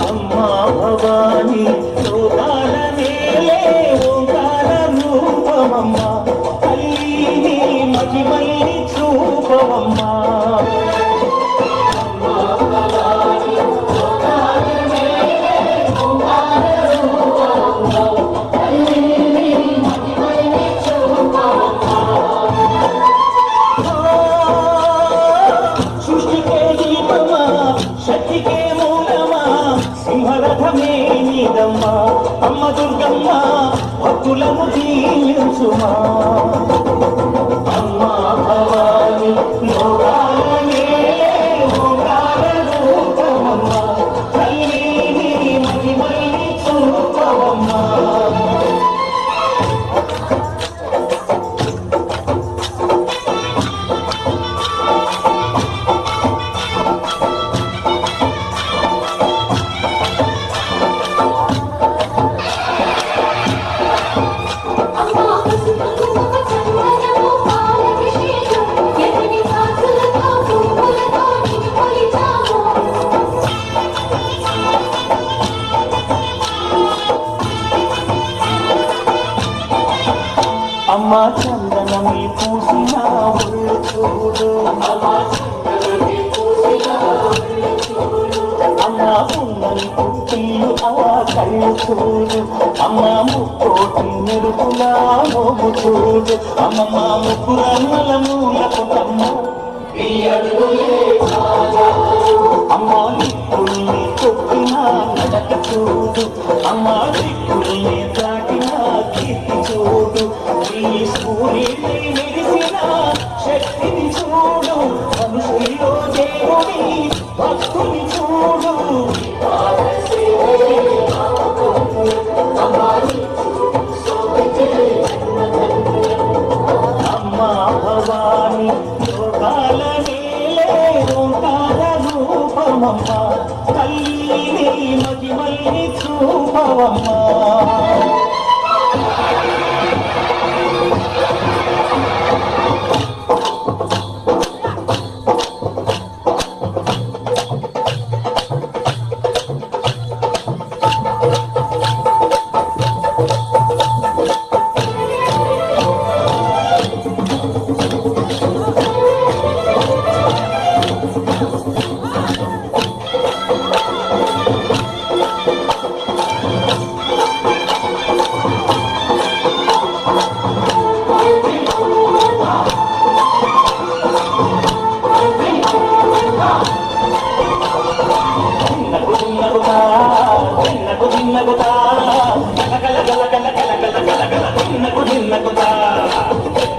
అమ్మా భవాని లోకాల నేలే ఓంకార రూపమమ్మా తల్లిని మహిమల్ని చూపవమ్మా అమ్మ దుర్గమ్మ భక్తులను దీవించుమా అమ్మా భవాని లోకాల నేలే ఓంకార రూపమమ్మ తల్లిని మహిమల్ని చూపవమ్మా అమ్మా చందనమి పూసిన ఒళ్ళు చూడు అమ్మా ఉన్నని పుట్టిల్లు ఆ కళ్ళు చూడు అమ్మా ముక్కోటి మెరుపులా మోము చూడు అమ్మమ్మ ముగ్గురమ్మల మూలకుటమ్మ అమ్మా దిక్కుల్ని కొట్టిన నడక చూడు అమ్మా దిక్కుల్ని దాటిన కీర్తి చూడు ఈ సూర్యుని మెరిసిన శక్తిని చూడు మనుషుల్లో దేవుని భక్తుని చూడు అమ్మా భవాని లోకాల నేలే ఓంకార రూపమమ్మ తల్లిని మహిమల్ని చూపవమ్మా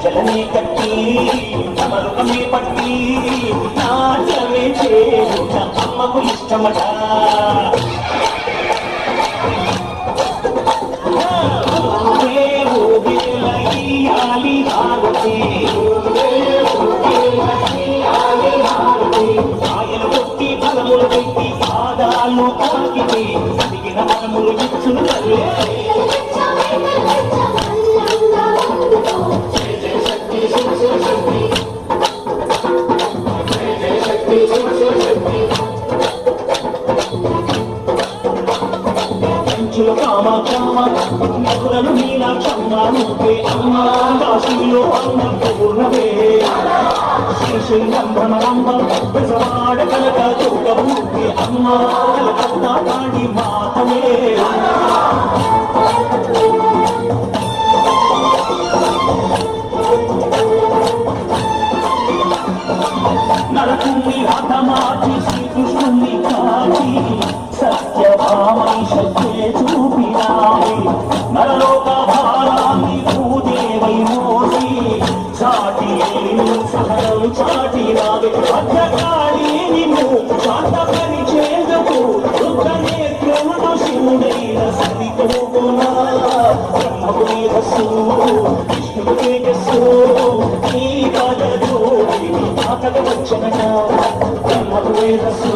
జలని కట్టి అమరుకమే పట్టి నాట్యమే చేయుట అమ్మకు ఇష్టమట ఆయన కొట్టి ఫలములు పెట్టి పాదాలు తాకితే అడిగిన ఫలములు ఇచ్చును తల్లే కామాక్షమ్మ మధురను మీనాక్షమ్మ నువ్వే అమ్మ కాశీలో అమ్మ పూర్ణవే శ్రీశైలం భ్రమరంబ విజవాడ కనక దుర్గమూర్తి అమ్మ కలకత్తా కాళీ మాతమే నరకుని హతమార్చి శ్రీకృష్ణుని కాచి సత్యభామై శక్తే చూపినావే నరలోక భారాన్ని భూదేవై మోసి చాటి సహనం చాటినావే భద్రకాళి నిన్ను శాంతపరిచేందుకు రుద్రనేత్రుడు శివుడైన సరితోగునా బ్రహ్మకు మేధస్సు విష్ణుకు తేజస్సు నీ పదజోడి మాతకు వచ్చనట బ్రహ్మకు మేధస్సు